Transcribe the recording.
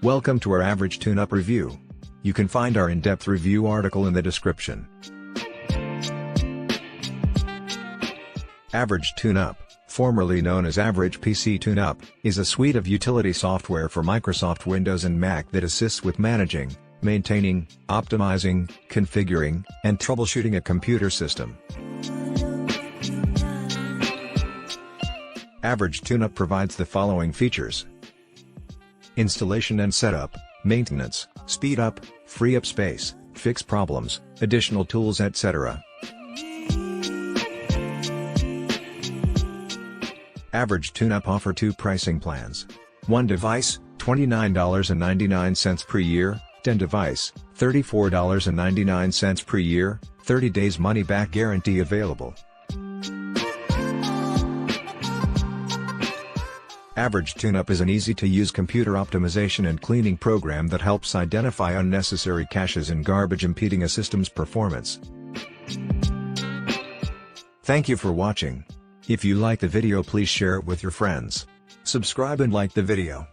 Welcome to our AVG TuneUp review. You can find our in-depth review article in the description. AVG TuneUp, formerly known as AVG PC Tuneup, is a suite of utility software for Microsoft Windows and Mac that assists with managing, maintaining, optimizing, configuring, and troubleshooting a computer system. AVG TuneUp provides the following features: installation and setup, maintenance, speed up, free up space, fix problems, additional tools, etc. AVG TuneUp offer 2 pricing plans. 1 device, $29.99 per year, 10 device, $34.99 per year, 30 days money back guarantee available. AVG TuneUp is an easy-to-use computer optimization and cleaning program that helps identify unnecessary caches and garbage impeding a system's performance. Thank you for watching. If you like the video, please share it with your friends. Subscribe and like the video.